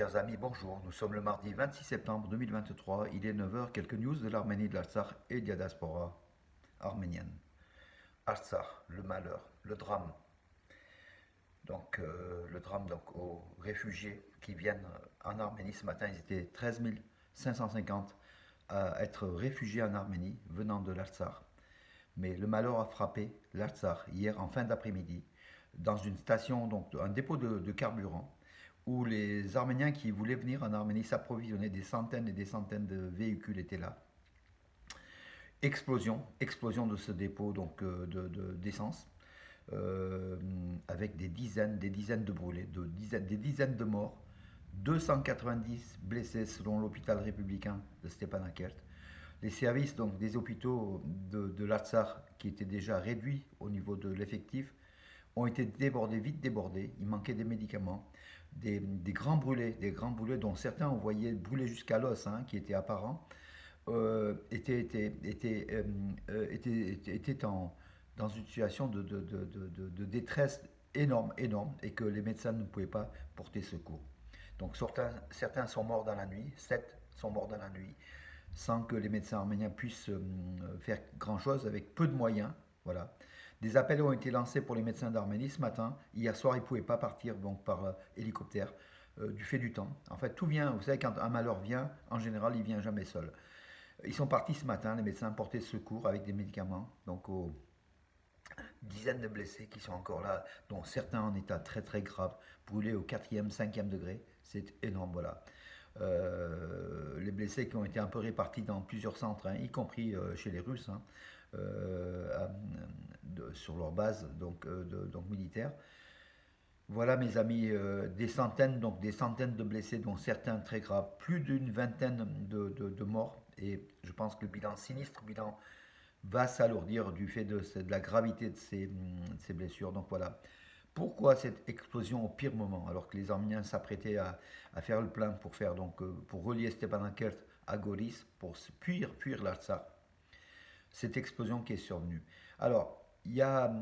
Chers amis, bonjour. Nous sommes le mardi 26 septembre 2023. Il est 9 heures. Quelques news de l'Arménie, de l'Artsakh et de la diaspora arménienne. Artsakh, le malheur, le drame. Le drame aux réfugiés qui viennent en Arménie. Ce matin, ils étaient 13 550 à être réfugiés en Arménie venant de l'Artsakh. Mais le malheur a frappé l'Artsakh hier en fin d'après-midi dans une station, donc un dépôt de carburant, où les Arméniens qui voulaient venir en Arménie s'approvisionner, des centaines et des centaines de véhicules étaient là. Explosion de ce dépôt d'essence, avec des dizaines de brûlés, des dizaines de morts, 290 blessés selon l'hôpital républicain de Stepanakert. Les services des hôpitaux de l'Artsakh, qui étaient déjà réduits au niveau de l'effectif, ont été vite débordés. Il manquait des médicaments, des grands brûlés, dont certains on voyait brûler jusqu'à l'os, qui étaient apparents, étaient dans une situation de détresse énorme, et que les médecins ne pouvaient pas porter secours. Donc certains sont morts dans la nuit, 7 sont morts dans la nuit, sans que les médecins arméniens puissent faire grand-chose, avec peu de moyens. Voilà. Des appels ont été lancés pour les médecins d'Arménie ce matin. Hier soir, ils ne pouvaient pas partir par hélicoptère du fait du temps. En fait, tout vient, vous savez, quand un malheur vient, en général, il ne vient jamais seul. Ils sont partis ce matin, les médecins portaient secours avec des médicaments, donc aux dizaines de blessés qui sont encore là, dont certains en état très très grave, brûlés au 4e, 5e degré. C'est énorme, voilà. Les blessés qui ont été un peu répartis dans plusieurs centres, y compris chez les Russes, sur leur base militaire. Voilà mes amis, des centaines de blessés, dont certains très graves, plus d'une vingtaine de morts, et je pense que le sinistre bilan va s'alourdir du fait de la gravité de ces blessures. Donc voilà. Pourquoi cette explosion au pire moment, alors que les Arméniens s'apprêtaient à faire le plein pour relier Stepanakert à Goris, pour fuir l'Artsakh? Cette explosion qui est survenue. Alors, il y a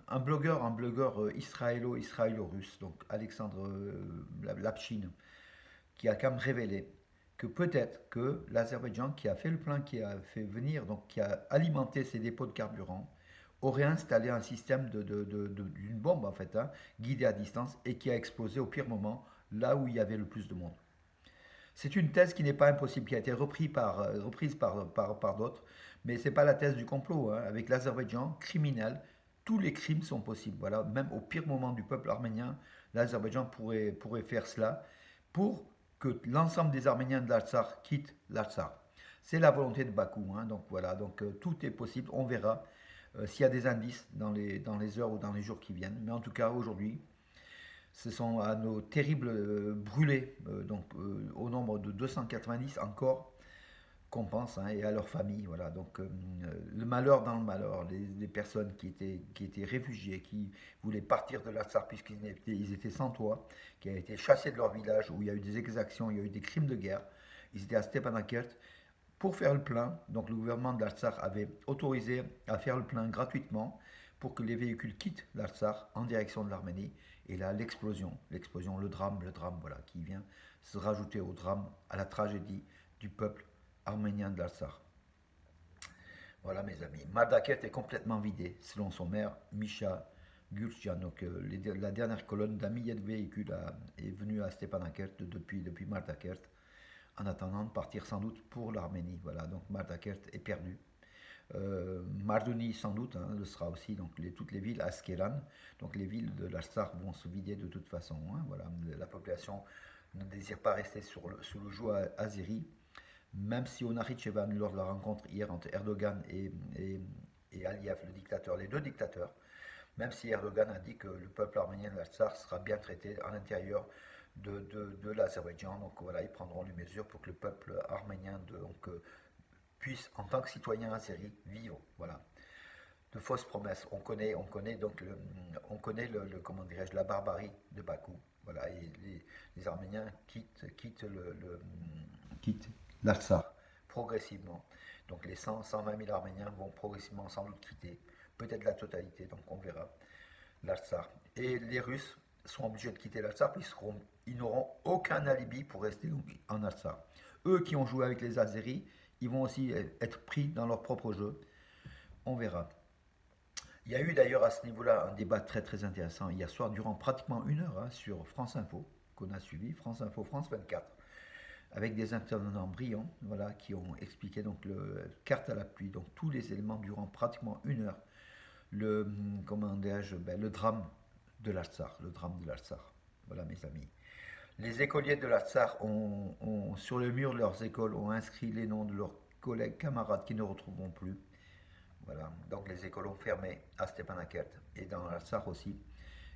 un blogueur israélo-russe, donc Alexandre Lapchine, qui a quand même révélé que peut-être que l'Azerbaïdjan, qui a fait le plein, qui a fait venir, donc qui a alimenté ses dépôts de carburant, aurait installé un système d'une bombe en fait, guidée à distance, et qui a explosé au pire moment, là où il y avait le plus de monde. C'est une thèse qui n'est pas impossible, qui a été reprise par d'autres, mais ce n'est pas la thèse du complot. Avec l'Azerbaïdjan, criminel, tous les crimes sont possibles. Voilà, même au pire moment du peuple arménien, l'Azerbaïdjan pourrait faire cela pour que l'ensemble des Arméniens de l'Artsakh quittent l'Artsakh. C'est la volonté de Bakou. Donc voilà, tout est possible. On verra s'il y a des indices dans les heures ou dans les jours qui viennent. Mais en tout cas, aujourd'hui, ce sont à nos terribles brûlés, au nombre de 290 encore, qu'on pense, et à leurs familles. Voilà. Le malheur dans le malheur, les personnes qui étaient réfugiées, qui voulaient partir de l'Artsakh puisqu'ils étaient sans toit, qui ont été chassés de leur village, où il y a eu des exactions, il y a eu des crimes de guerre. Ils étaient à Stepanakert pour faire le plein. Donc le gouvernement de l'Artsakh avait autorisé à faire le plein gratuitement pour que les véhicules quittent l'Artsakh en direction de l'Arménie. Et là, l'explosion, le drame, voilà, qui vient se rajouter au drame, à la tragédie du peuple arménien de l'Artsakh. Voilà mes amis. Mardakert est complètement vidé, selon son maire, Misha Gurjan. La dernière colonne d'un millier de véhicules est venue à Stepanakert depuis Mardakert, en attendant de partir sans doute pour l'Arménie. Voilà, donc Mardakert est perdu. Mardouni sans doute le sera aussi, toutes les villes, Askelan, donc les villes de l'Artsakh vont se vider de toute façon. Voilà, la population ne désire pas rester sous le joug azéri, même si au Nakhichevan, lors de la rencontre hier entre Erdogan et Aliyev, le dictateur, les deux dictateurs, même si Erdogan a dit que le peuple arménien de l'Artsakh sera bien traité à l'intérieur de l'Azerbaïdjan, donc voilà, ils prendront les mesures pour que le peuple arménien puisse, en tant que citoyen azéri, vivre. Voilà. De fausses promesses. On connaît comment dirais-je, la barbarie de Bakou. Voilà. Et les Arméniens quittent l'Artsakh progressivement. Donc les 120 000 Arméniens vont progressivement sans doute quitter, peut-être la totalité, donc on verra l'Artsakh. Et les Russes seront obligés de quitter l'Artsakh, ils n'auront aucun alibi pour rester en Artsakh. Eux qui ont joué avec les Azéris, ils vont aussi être pris dans leur propre jeu. On verra. Il y a eu d'ailleurs à ce niveau-là un débat très très intéressant hier soir, durant pratiquement une heure, hein, sur France Info, qu'on a suivi, France Info, France 24, avec des intervenants brillants, voilà, qui ont expliqué donc carte à l'appui, donc tous les éléments durant pratiquement une heure, le, comment dirais-je, le drame de l'Artsakh, le drame de l'Artsakh. Voilà mes amis. Les écoliers de l'Artsakh sur le mur de leurs écoles, ont inscrit les noms de leurs collègues, camarades qui ne retrouveront plus. Voilà, donc les écoles ont fermé à Stepanakert et dans l'Artsakh aussi.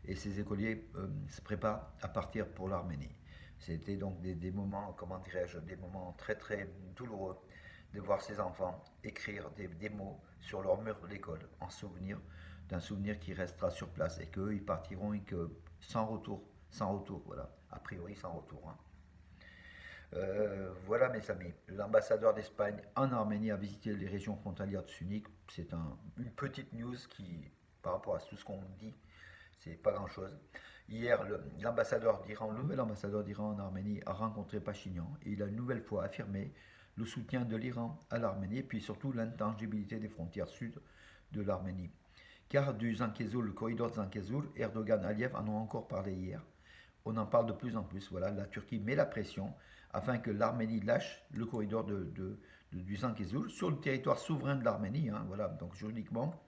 Et ces écoliers se préparent à partir pour l'Arménie. C'était donc des moments, comment dirais-je, des moments très très douloureux de voir ces enfants écrire des mots sur leur mur de l'école en souvenir d'un souvenir qui restera sur place et qu'eux ils partiront et que sans retour, voilà, a priori sans retour. Hein. Voilà mes amis, l'ambassadeur d'Espagne en Arménie a visité les régions frontalières de Sunik. C'est une petite news qui, par rapport à tout ce qu'on dit, c'est pas grand chose. Hier, l'ambassadeur d'Iran, le nouvel ambassadeur d'Iran en Arménie a rencontré Pachinian et il a une nouvelle fois affirmé le soutien de l'Iran à l'Arménie et puis surtout l'intangibilité des frontières sud de l'Arménie. Car du Zankezour, le corridor de Zankezour, Erdogan et Aliyev en ont encore parlé hier. On en parle de plus en plus. Voilà, la Turquie met la pression afin que l'Arménie lâche le corridor du Zankezour sur le territoire souverain de l'Arménie. Hein, voilà, donc juridiquement,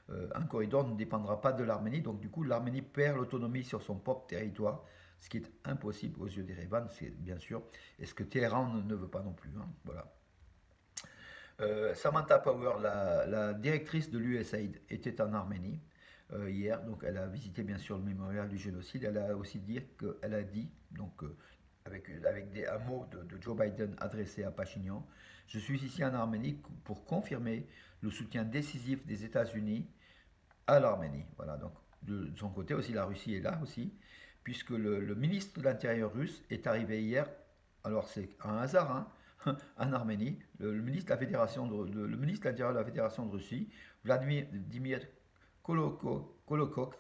un corridor ne dépendra pas de l'Arménie. Donc du coup, l'Arménie perd l'autonomie sur son propre territoire, ce qui est impossible aux yeux d'Erevan, c'est bien sûr, et ce que Téhéran ne veut pas non plus. Hein, voilà. Samantha Power, la directrice de l'USAID, était en Arménie hier, donc elle a visité bien sûr le mémorial du génocide. Elle a aussi dit qu'elle a dit, donc avec un mot de Joe Biden adressé à Pachinian, je suis ici en Arménie pour confirmer le soutien décisif des États-Unis à l'Arménie. Voilà, donc de son côté aussi, la Russie est là aussi, puisque le ministre de l'Intérieur russe est arrivé hier, alors c'est un hasard, hein, en Arménie, le ministre de la Fédération le ministre de l'Intérieur de la Fédération de Russie, Vladimir Kolokov,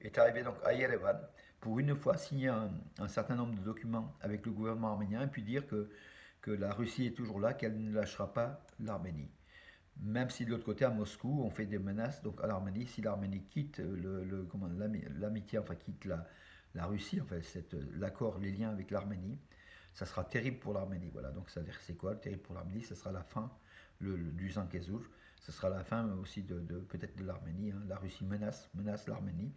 est arrivé donc à Yerevan pour une fois signer un certain nombre de documents avec le gouvernement arménien et puis dire que la Russie est toujours là, qu'elle ne lâchera pas l'Arménie. Même si de l'autre côté, à Moscou, on fait des menaces donc à l'Arménie. Si l'Arménie quitte l'amitié, enfin quitte la Russie, enfin l'accord, les liens avec l'Arménie, ça sera terrible pour l'Arménie. Voilà, donc ça veut dire c'est quoi terrible pour l'Arménie? Ce sera la fin du Zankezour, ce sera la fin aussi peut-être de l'Arménie. Hein. La Russie menace l'Arménie.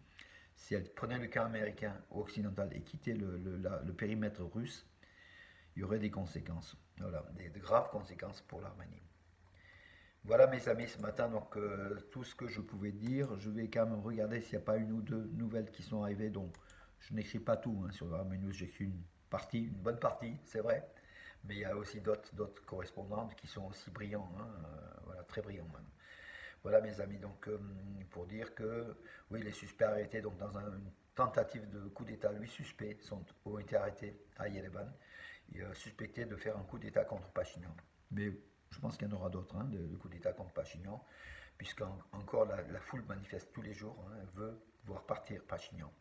Si elle prenait le cas américain ou occidental et quittait le périmètre russe, il y aurait des conséquences. Voilà, de graves conséquences pour l'Arménie. Voilà mes amis ce matin, donc tout ce que je pouvais dire. Je vais quand même regarder s'il n'y a pas une ou deux nouvelles qui sont arrivées. Donc je n'écris pas tout hein, sur l'Arménie, j'écris une bonne partie, c'est vrai. Mais il y a aussi d'autres correspondantes qui sont aussi brillants, hein, voilà, très brillants même. Voilà mes amis, donc pour dire que oui, les suspects arrêtés donc dans une tentative de coup d'État, 8 suspects ont été arrêtés à Yerevan, suspectés de faire un coup d'État contre Pachinian. Mais je pense qu'il y en aura d'autres, hein, de coups d'État contre Pachinian, puisqu'encore la foule manifeste tous les jours, hein, veut voir partir Pachinian.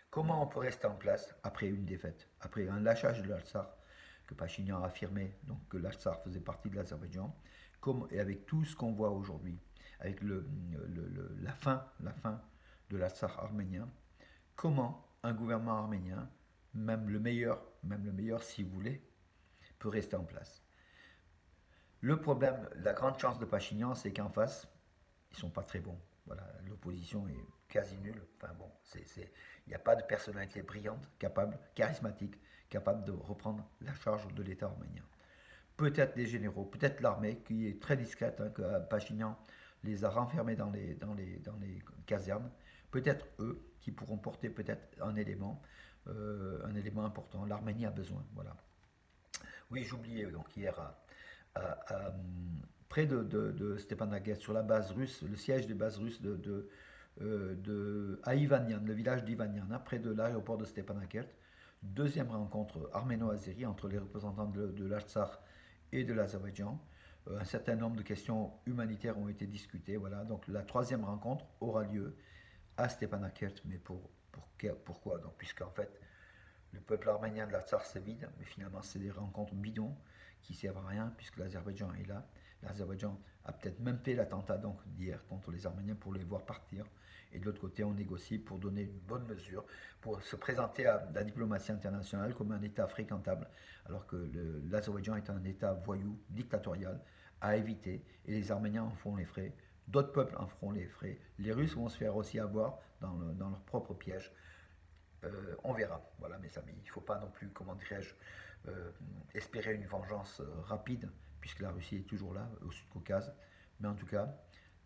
Comment on peut rester en place après une défaite, après un lâchage de l'Artsakh, que Pachinian a affirmé donc, que l'Artsakh faisait partie de l'Azerbaïdjan, et avec tout ce qu'on voit aujourd'hui, avec la fin de l'Artsakh arménien, comment un gouvernement arménien, même le meilleur si vous voulez, peut rester en place. Le problème, la grande chance de Pachinian, c'est qu'en face, ils ne sont pas très bons. Voilà, l'opposition est quasi nulle. Enfin bon, il n'y a pas de personnalité brillante, capable, charismatique, capable de reprendre la charge de l'État arménien. Peut-être des généraux, peut-être l'armée, qui est très discrète, hein, que Pachinian les a renfermés dans les casernes. Peut-être eux, qui pourront porter peut-être un élément important. L'Arménie a besoin, voilà. Oui, j'oubliais, donc hier, près de Stepanakert, sur la base russe, le siège des bases russes à Ivanian, le village d'Ivanian, près de l'aéroport de Stepanakert. Deuxième rencontre arméno-azérie entre les représentants de l'Artsakh et de l'Azerbaïdjan. Un certain nombre de questions humanitaires ont été discutées. Voilà. Donc la troisième rencontre aura lieu à Stepanakert, mais pour Pourquoi? Donc, puisqu'en fait, le peuple arménien de l'Artsakh c'est vide, mais finalement c'est des rencontres bidons qui servent à rien puisque l'Azerbaïdjan est là. L'Azerbaïdjan a peut-être même fait l'attentat donc d'hier contre les Arméniens pour les voir partir. Et de l'autre côté, on négocie pour donner une bonne mesure, pour se présenter à la diplomatie internationale comme un État fréquentable, alors que l'Azerbaïdjan est un État voyou, dictatorial, à éviter, et les Arméniens en font les frais. D'autres peuples en feront les frais. Les Russes vont se faire aussi avoir dans leur propre piège. On verra. Voilà, mes amis. Il ne faut pas non plus, comment dirais-je, espérer une vengeance rapide, puisque la Russie est toujours là, au Sud-Caucase. Mais en tout cas,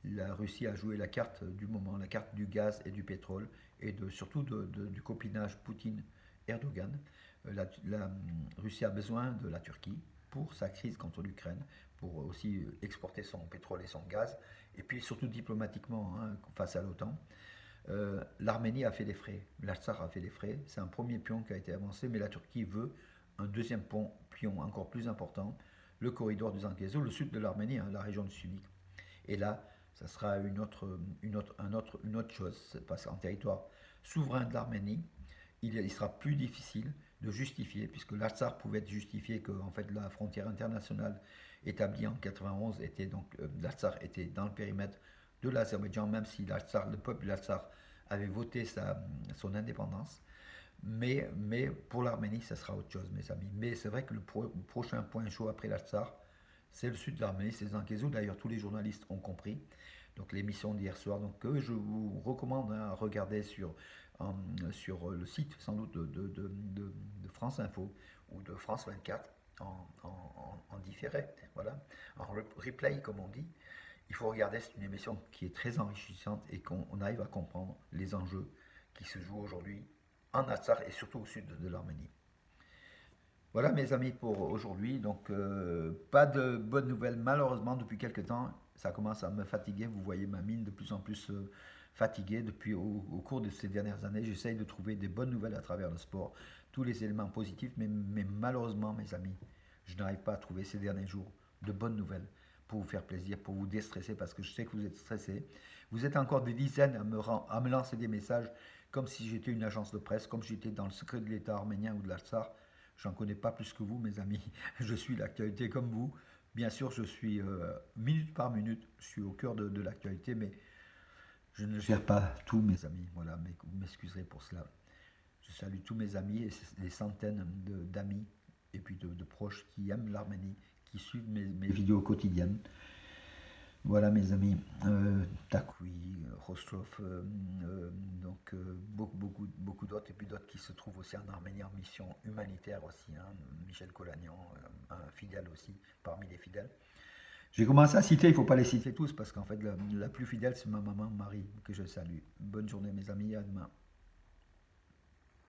la Russie a joué la carte du moment, la carte du gaz et du pétrole, et surtout du copinage Poutine-Erdogan. La Russie a besoin de la Turquie pour sa crise contre l'Ukraine, pour aussi exporter son pétrole et son gaz, et puis surtout diplomatiquement hein, face à l'OTAN. L'Arménie a fait les frais, l'Artsakh a fait les frais, c'est un premier pion qui a été avancé, mais la Turquie veut un deuxième pion encore plus important, le corridor du Zangezur, le sud de l'Arménie, hein, la région du Sud. Et là, ça sera une autre chose, parce qu'en territoire souverain de l'Arménie, il sera plus difficile de justifier, puisque l'Artsakh pouvait être justifié que en fait, la frontière internationale établie en 91 était donc l'Artsakh était dans le périmètre de l'Azerbaïdjan, même si le peuple de l'Artsakh avait voté son indépendance. Mais pour l'Arménie, ça sera autre chose, mes amis. Mais c'est vrai que le prochain point chaud après l'Artsakh, c'est le sud de l'Arménie, c'est Zangezur. D'ailleurs, tous les journalistes ont compris. Donc l'émission d'hier soir, donc je vous recommande hein, à regarder sur le site sans doute de France Info ou de France 24 en différé, voilà, en replay comme on dit. Il faut regarder, c'est une émission qui est très enrichissante et qu'on arrive à comprendre les enjeux qui se jouent aujourd'hui en Artsakh et surtout au sud de l'Arménie. Voilà mes amis pour aujourd'hui, donc pas de bonnes nouvelles malheureusement depuis quelques temps, ça commence à me fatiguer, vous voyez ma mine de plus en plus fatiguée depuis au cours de ces dernières années, j'essaye de trouver des bonnes nouvelles à travers le sport, tous les éléments positifs, mais malheureusement mes amis, je n'arrive pas à trouver ces derniers jours de bonnes nouvelles pour vous faire plaisir, pour vous déstresser parce que je sais que vous êtes stressés, vous êtes encore des dizaines à me lancer des messages comme si j'étais une agence de presse, comme si j'étais dans le secret de l'État arménien ou de l'Artsakh. J'en connais pas plus que vous, mes amis. Je suis l'actualité comme vous. Bien sûr, je suis minute par minute, je suis au cœur de l'actualité, mais je ne gère pas tout, mes amis. Voilà, mais vous m'excuserez pour cela. Je salue tous mes amis et les centaines d'amis et puis de proches qui aiment l'Arménie, qui suivent mes vidéos quotidiennes. Voilà mes amis, Takwi, Rostov, donc beaucoup d'autres, et puis d'autres qui se trouvent aussi en Arménie en mission humanitaire aussi, hein, Michel Colagnan, un fidèle aussi, parmi les fidèles. J'ai commencé à citer, il ne faut pas les citer tous, parce qu'en fait la plus fidèle c'est ma maman Marie, que je salue. Bonne journée mes amis, à demain.